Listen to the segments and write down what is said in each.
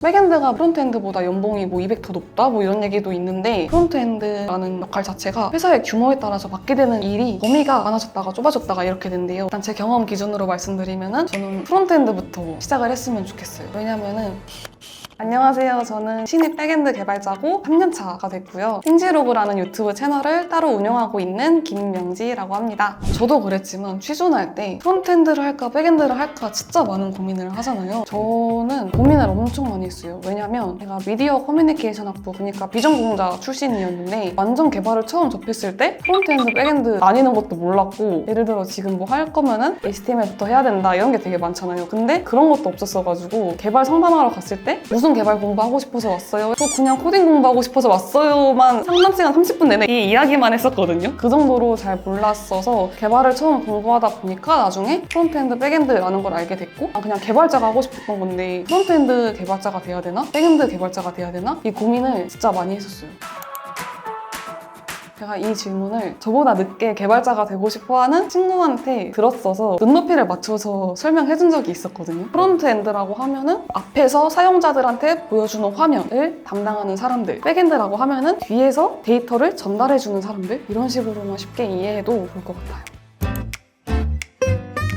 백엔드가 프론트엔드보다 연봉이 200 더 높다? 이런 얘기도 있는데, 프론트엔드라는 역할 자체가 회사의 규모에 따라서 맡게 되는 일이 범위가 많아졌다가 좁아졌다가 이렇게 된대요. 일단 제 경험 기준으로 말씀드리면은 저는 프론트엔드부터 시작을 했으면 좋겠어요. 왜냐면은 안녕하세요. 저는 신입 백엔드 개발자고 3년차가 됐고요. 생지로그라는 유튜브 채널을 따로 운영하고 있는 김명지라고 합니다. 저도 그랬지만 취준할 때 프론트엔드를 할까 백엔드를 할까 진짜 많은 고민을 하잖아요. 저는 고민을 엄청 많이 했어요. 왜냐면 제가 미디어 커뮤니케이션 학부, 그러니까 비전공자 출신이었는데 완전 개발을 처음 접했을 때 프론트엔드, 백엔드 나뉘는 것도 몰랐고, 예를 들어 지금 뭐 할 거면은 HTML부터 해야 된다 이런 게 되게 많잖아요. 근데 그런 것도 없었어가지고 개발 상담하러 갔을 때 무슨 개발 공부하고 싶어서 왔어요? 또 그냥 코딩 공부하고 싶어서 왔어요만 상담 시간 30분 내내 이 이야기만 했었거든요. 그 정도로 잘 몰랐어서 개발을 처음 공부하다 보니까 나중에 프론트엔드, 백엔드라는 걸 알게 됐고, 그냥 개발자가 하고 싶었던 건데 프론트엔드 개발자가 돼야 되나? 백엔드 개발자가 돼야 되나? 이 고민을 진짜 많이 했었어요. 제가 이 질문을 저보다 늦게 개발자가 되고 싶어하는 친구한테 들었어서 눈높이를 맞춰서 설명해준 적이 있었거든요. 프론트엔드라고 하면은 앞에서 사용자들한테 보여주는 화면을 담당하는 사람들, 백엔드라고 하면은 뒤에서 데이터를 전달해주는 사람들, 이런 식으로만 쉽게 이해해도 좋을 것 같아요.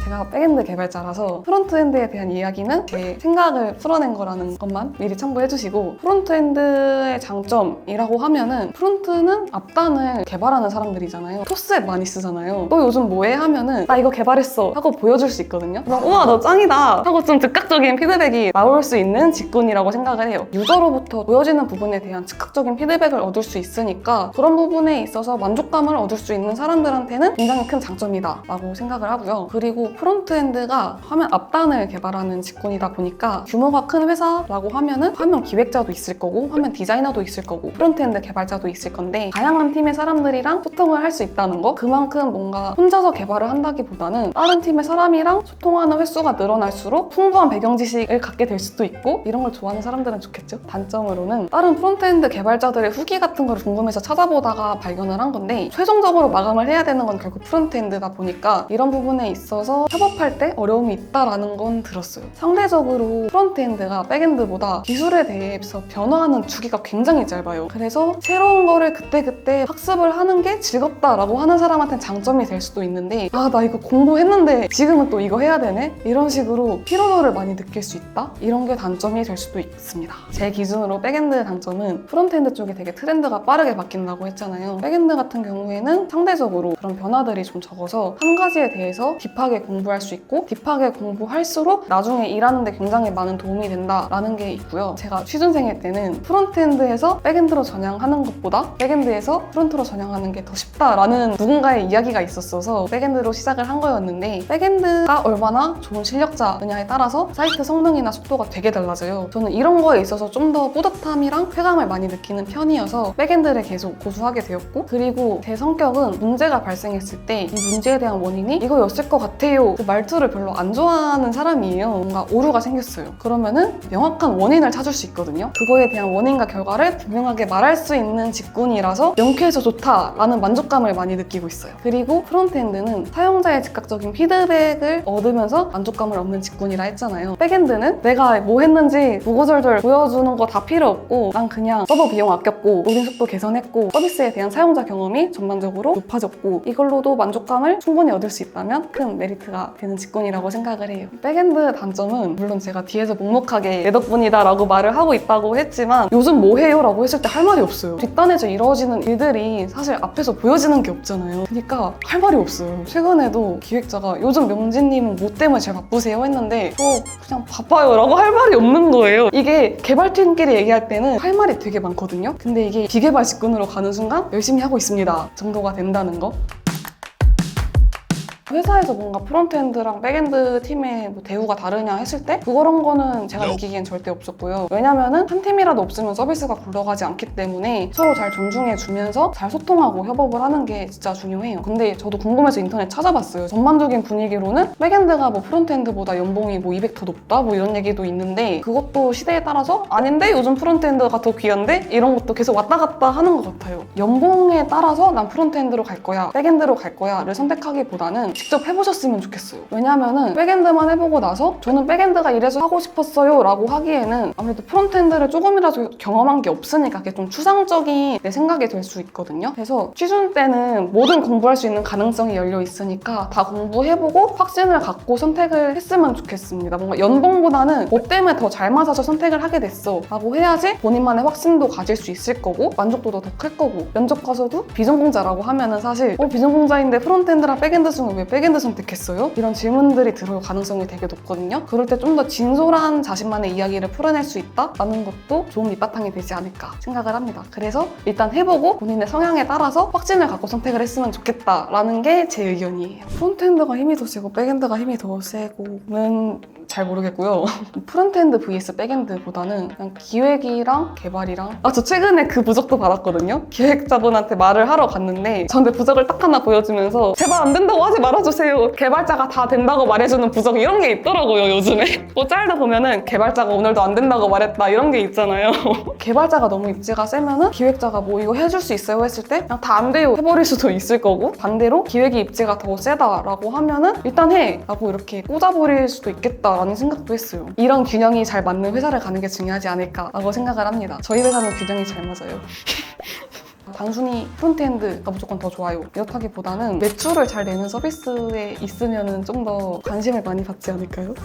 제가 백엔드 개발자라서 프론트엔드에 대한 이야기는 제 생각을 풀어낸 거라는 것만 미리 참고해 주시고, 프론트엔드의 장점이라고 하면은 프론트는 앞단을 개발하는 사람들이잖아요. 토스앱 많이 쓰잖아요. 너 요즘 뭐해? 하면은 나 이거 개발했어 하고 보여줄 수 있거든요. 그래서 우와 너 짱이다 하고 좀 즉각적인 피드백이 나올 수 있는 직군이라고 생각을 해요. 유저로부터 보여지는 부분에 대한 즉각적인 피드백을 얻을 수 있으니까 그런 부분에 있어서 만족감을 얻을 수 있는 사람들한테는 굉장히 큰 장점이다 라고 생각을 하고요. 그리고 프론트엔드가 화면 앞단을 개발하는 직군이다 보니까 규모가 큰 회사라고 하면은 화면 기획자도 있을 거고 화면 디자이너도 있을 거고 프론트엔드 개발자도 있을 건데, 다양한 팀의 사람들이랑 소통을 할 수 있다는 거, 그만큼 뭔가 혼자서 개발을 한다기보다는 다른 팀의 사람이랑 소통하는 횟수가 늘어날수록 풍부한 배경 지식을 갖게 될 수도 있고, 이런 걸 좋아하는 사람들은 좋겠죠. 단점으로는 다른 프론트엔드 개발자들의 후기 같은 걸 궁금해서 찾아보다가 발견을 한 건데, 최종적으로 마감을 해야 되는 건 결국 프론트엔드다 보니까 이런 부분에 있어서 협업할 때 어려움이 있다라는 건 들었어요. 상대적으로 프론트엔드가 백엔드보다 기술에 대해서 변화하는 주기가 굉장히 짧아요. 그래서 새로운 거를 그때그때 학습을 하는 게 즐겁다라고 하는 사람한테는 장점이 될 수도 있는데, 나 이거 공부했는데 지금은 또 이거 해야 되네? 이런 식으로 피로도를 많이 느낄 수 있다? 이런 게 단점이 될 수도 있습니다. 제 기준으로 백엔드 단점은 프론트엔드 쪽이 되게 트렌드가 빠르게 바뀐다고 했잖아요. 백엔드 같은 경우에는 상대적으로 그런 변화들이 좀 적어서 한 가지에 대해서 딥하게 공부할 수 있고, 딥하게 공부할수록 나중에 일하는데 굉장히 많은 도움이 된다라는 게 있고요. 제가 취준생일 때는 프론트엔드에서 백엔드로 전향하는 것보다 백엔드에서 프론트로 전향하는 게 더 쉽다라는 누군가의 이야기가 있었어서 백엔드로 시작을 한 거였는데, 백엔드가 얼마나 좋은 실력자느냐에 따라서 사이트 성능이나 속도가 되게 달라져요. 저는 이런 거에 있어서 좀 더 뿌듯함이랑 쾌감을 많이 느끼는 편이어서 백엔드를 계속 고수하게 되었고, 그리고 제 성격은 문제가 발생했을 때 이 문제에 대한 원인이 이거였을 것 같아요, 그 말투를 별로 안 좋아하는 사람이에요. 뭔가 오류가 생겼어요. 그러면은 명확한 원인을 찾을 수 있거든요. 그거에 대한 원인과 결과를 분명하게 말할 수 있는 직군이라서 명쾌해서 좋다라는 만족감을 많이 느끼고 있어요. 그리고 프론트엔드는 사용자의 즉각적인 피드백을 얻으면서 만족감을 얻는 직군이라 했잖아요. 백엔드는 내가 뭐 했는지 구구절절 보여주는 거 다 필요 없고, 난 그냥 서버 비용 아꼈고 로딩 속도 개선했고 서비스에 대한 사용자 경험이 전반적으로 높아졌고, 이걸로도 만족감을 충분히 얻을 수 있다면 큰 메리트가 되는 직군이라고 생각을 해요. 백엔드 단점은 물론 제가 뒤에서 묵묵하게 내 덕분이다 라고 말을 하고 있다고 했지만, 요즘 뭐 해요? 라고 했을 때 할 말이 없어요. 뒷단에서 이루어지는 일들이 사실 앞에서 보여지는 게 없잖아요. 그러니까 할 말이 없어요. 최근에도 기획자가 요즘 명진님은 뭐 때문에 제일 바쁘세요? 했는데 저 그냥 바빠요 라고 할 말이 없는 거예요. 이게 개발팀끼리 얘기할 때는 할 말이 되게 많거든요. 근데 이게 비개발 직군으로 가는 순간 열심히 하고 있습니다 정도가 된다는 거. 회사에서 뭔가 프론트엔드랑 백엔드 팀의 뭐 대우가 다르냐 했을 때 그런 거는 제가 느끼기엔 절대 없었고요. 왜냐면은 한 팀이라도 없으면 서비스가 굴러가지 않기 때문에 서로 잘 존중해주면서 잘 소통하고 협업을 하는 게 진짜 중요해요. 근데 저도 궁금해서 인터넷 찾아봤어요. 전반적인 분위기로는 백엔드가 뭐 프론트엔드보다 연봉이 200 더 높다? 이런 얘기도 있는데, 그것도 시대에 따라서 아닌데 요즘 프론트엔드가 더 귀한데? 이런 것도 계속 왔다 갔다 하는 것 같아요. 연봉에 따라서 난 프론트엔드로 갈 거야, 백엔드로 갈 거야 를 선택하기보다는 직접 해보셨으면 좋겠어요. 왜냐면은 백엔드만 해보고 나서 저는 백엔드가 이래서 하고 싶었어요 라고 하기에는 아무래도 프론트엔드를 조금이라도 경험한 게 없으니까 그게 좀 추상적인 내 생각이 될 수 있거든요. 그래서 취준 때는 모든 공부할 수 있는 가능성이 열려 있으니까 다 공부해보고 확신을 갖고 선택을 했으면 좋겠습니다. 뭔가 연봉보다는 뭐 때문에 더 잘 맞아서 선택을 하게 됐어 라고 해야지 본인만의 확신도 가질 수 있을 거고 만족도도 더 클 거고, 면접 가서도 비전공자라고 하면은 사실 비전공자인데 프론트엔드랑 백엔드 중에 왜 백엔드 선택했어요? 이런 질문들이 들어올 가능성이 되게 높거든요. 그럴 때 좀 더 진솔한 자신만의 이야기를 풀어낼 수 있다라는 것도 좋은 밑바탕이 되지 않을까 생각을 합니다. 그래서 일단 해보고 본인의 성향에 따라서 확신을 갖고 선택을 했으면 좋겠다라는 게 제 의견이에요. 프론트엔드가 힘이 더 세고 백엔드가 힘이 더 세고는 잘 모르겠고요. 프론트엔드 vs 백엔드보다는 그냥 기획이랑 개발이랑 저 최근에 그 부적도 받았거든요. 기획자분한테 말을 하러 갔는데 저한테 부적을 딱 하나 보여주면서 제발 안 된다고 하지 말아주세요. 개발자가 다 된다고 말해주는 부적 이런 게 있더라고요, 요즘에. 뭐 짤도 보면은 개발자가 오늘도 안 된다고 말했다 이런 게 있잖아요. 개발자가 너무 입지가 세면은 기획자가 뭐 이거 해줄 수 있어요 했을 때 그냥 다 안 돼요 해버릴 수도 있을 거고, 반대로 기획이 입지가 더 세다라고 하면은 일단 해 라고 이렇게 꽂아버릴 수도 있겠다 라는 생각도 했어요. 이런 균형이 잘 맞는 회사를 가는 게 중요하지 않을까라고 생각을 합니다. 저희 회사는 균형이 잘 맞아요. 단순히 프론트엔드가 무조건 더 좋아요 이렇다기보다는 매출을 잘 내는 서비스에 있으면 좀 더 관심을 많이 받지 않을까요?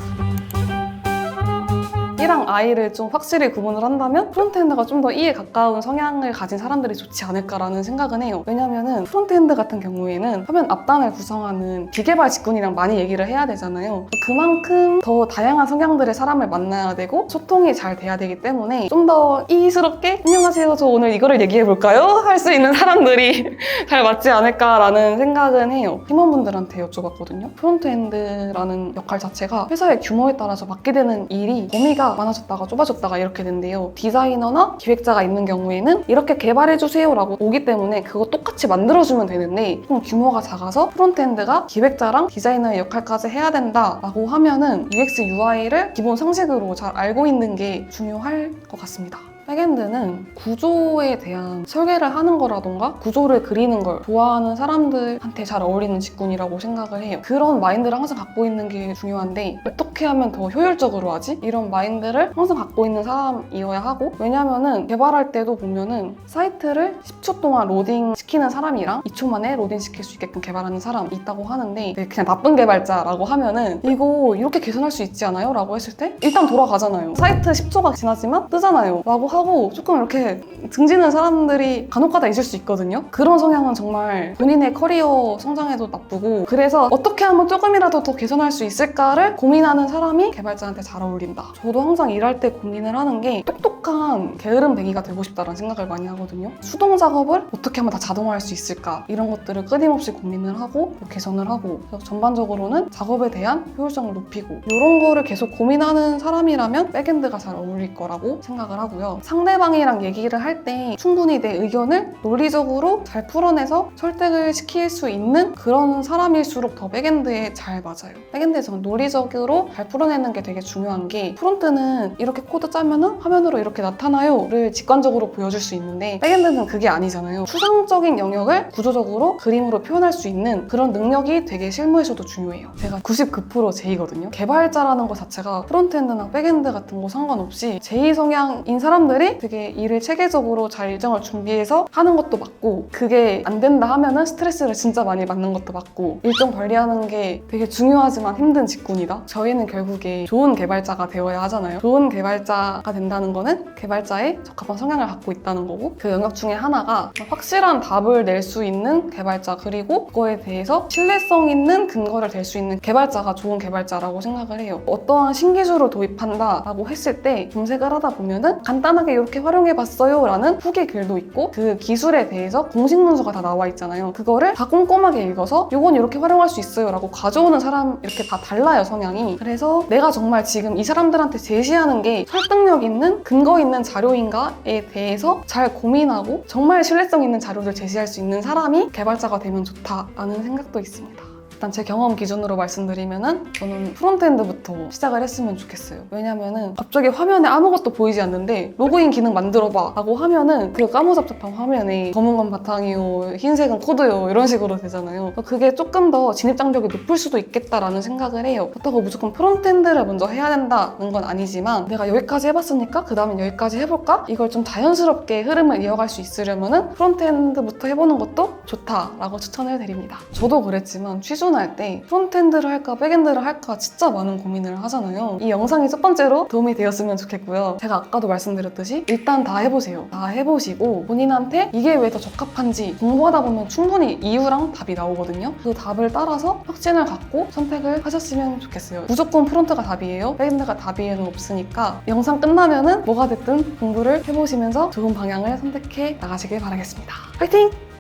E랑 I를 좀 확실히 구분을 한다면 프론트엔드가 좀 더 E에 가까운 성향을 가진 사람들이 좋지 않을까라는 생각은 해요. 왜냐면은 프론트엔드 같은 경우에는 화면 앞단을 구성하는 비개발 직군이랑 많이 얘기를 해야 되잖아요. 그만큼 더 다양한 성향들의 사람을 만나야 되고 소통이 잘 돼야 되기 때문에 좀 더 E스럽게 안녕하세요 저 오늘 이거를 얘기해볼까요? 할 수 있는 사람들이 잘 맞지 않을까라는 생각은 해요. 팀원분들한테 여쭤봤거든요. 프론트엔드라는 역할 자체가 회사의 규모에 따라서 맡게 되는 일이 범위가 많아졌다가 좁아졌다가 이렇게 된대요. 디자이너나 기획자가 있는 경우에는 이렇게 개발해주세요 라고 오기 때문에 그거 똑같이 만들어주면 되는데 좀 규모가 작아서 프론트엔드가 기획자랑 디자이너의 역할까지 해야 된다 라고 하면은 UX, UI를 기본 상식으로 잘 알고 있는 게 중요할 것 같습니다. 백엔드는 구조에 대한 설계를 하는 거라던가 구조를 그리는 걸 좋아하는 사람들한테 잘 어울리는 직군이라고 생각을 해요. 그런 마인드를 항상 갖고 있는 게 중요한데 어떻게 하면 더 효율적으로 하지? 이런 마인드를 항상 갖고 있는 사람이어야 하고, 왜냐면은 개발할 때도 보면은 사이트를 10초 동안 로딩 시키는 사람이랑 2초 만에 로딩 시킬 수 있게끔 개발하는 사람이 있다고 하는데 그냥 나쁜 개발자라고 하면은 이거 이렇게 개선할 수 있지 않아요? 라고 했을 때 일단 돌아가잖아요. 사이트 10초가 지나지만 뜨잖아요. 라고 하고 조금 이렇게 등지는 사람들이 간혹가다 있을 수 있거든요. 그런 성향은 정말 본인의 커리어 성장에도 나쁘고, 그래서 어떻게 하면 조금이라도 더 개선할 수 있을까를 고민하는 사람이 개발자한테 잘 어울린다. 저도 항상 일할 때 고민을 하는 게 똑똑한 게으름뱅이가 되고 싶다라는 생각을 많이 하거든요. 수동 작업을 어떻게 하면 다 자동화할 수 있을까 이런 것들을 끊임없이 고민을 하고 개선을 하고, 그래서 전반적으로는 작업에 대한 효율성을 높이고 이런 거를 계속 고민하는 사람이라면 백엔드가 잘 어울릴 거라고 생각을 하고요. 상대방이랑 얘기를 할 때 충분히 내 의견을 논리적으로 잘 풀어내서 설득을 시킬 수 있는 그런 사람일수록 더 백엔드에 잘 맞아요. 백엔드에서는 논리적으로 잘 풀어내는 게 되게 중요한 게, 프론트는 이렇게 코드 짜면은 화면으로 이렇게 나타나요를 직관적으로 보여줄 수 있는데 백엔드는 그게 아니잖아요. 추상적인 영역을 구조적으로 그림으로 표현할 수 있는 그런 능력이 되게 실무에서도 중요해요. 제가 99% J거든요. 개발자라는 것 자체가 프론트엔드나 백엔드 같은 거 상관없이 J 성향인 사람들이 되게 일을 체계적으로 잘 일정을 준비해서 하는 것도 맞고, 그게 안 된다 하면은 스트레스를 진짜 많이 받는 것도 맞고, 일정 관리하는 게 되게 중요하지만 힘든 직군이다. 저희는 결국에 좋은 개발자가 되어야 하잖아요. 좋은 개발자가 된다는 거는 개발자의 적합한 성향을 갖고 있다는 거고, 그 영역 중에 하나가 확실한 답을 낼 수 있는 개발자, 그리고 그거에 대해서 신뢰성 있는 근거를 댈 수 있는 개발자가 좋은 개발자라고 생각을 해요. 어떠한 신기술을 도입한다 라고 했을 때 검색을 하다 보면은 간단하게 이렇게 활용해봤어요 라는 후기 글도 있고, 그 기술에 대해서 공식 문서가 다 나와 있잖아요. 그거를 다 꼼꼼하게 읽어서 이건 이렇게 활용할 수 있어요 라고 가져오는 사람 이렇게 다 달라요, 성향이. 그래서 내가 정말 지금 이 사람들한테 제시하는 게 설득력 있는 근거 있는 자료인가에 대해서 잘 고민하고 정말 신뢰성 있는 자료를 제시할 수 있는 사람이 개발자가 되면 좋다라는 생각도 있습니다. 일단 제 경험 기준으로 말씀드리면은 저는 프론트엔드부터 시작을 했으면 좋겠어요. 왜냐면은 갑자기 화면에 아무것도 보이지 않는데 로그인 기능 만들어봐 라고 하면은 그 까무잡잡한 화면에 검은 건 바탕이요, 흰색은 코드요 이런 식으로 되잖아요. 그게 조금 더 진입장벽이 높을 수도 있겠다라는 생각을 해요. 그렇다고 무조건 프론트엔드를 먼저 해야 된다는 건 아니지만 내가 여기까지 해봤으니까 그 다음엔 여기까지 해볼까? 이걸 좀 자연스럽게 흐름을 이어갈 수 있으려면은 프론트엔드부터 해보는 것도 좋다라고 추천을 드립니다. 저도 그랬지만 취준할 때 프론트엔드를 할까 백엔드를 할까 진짜 많은 고민을 하잖아요. 이 영상이 첫 번째로 도움이 되었으면 좋겠고요. 제가 아까도 말씀드렸듯이 일단 다 해보세요. 다 해보시고 본인한테 이게 왜 더 적합한지 공부하다 보면 충분히 이유랑 답이 나오거든요. 그 답을 따라서 확신을 갖고 선택을 하셨으면 좋겠어요. 무조건 프론트가 답이에요. 백엔드가 답이에는 없으니까 영상 끝나면은 뭐가 됐든 공부를 해보시면서 좋은 방향을 선택해 나가시길 바라겠습니다. 화이팅!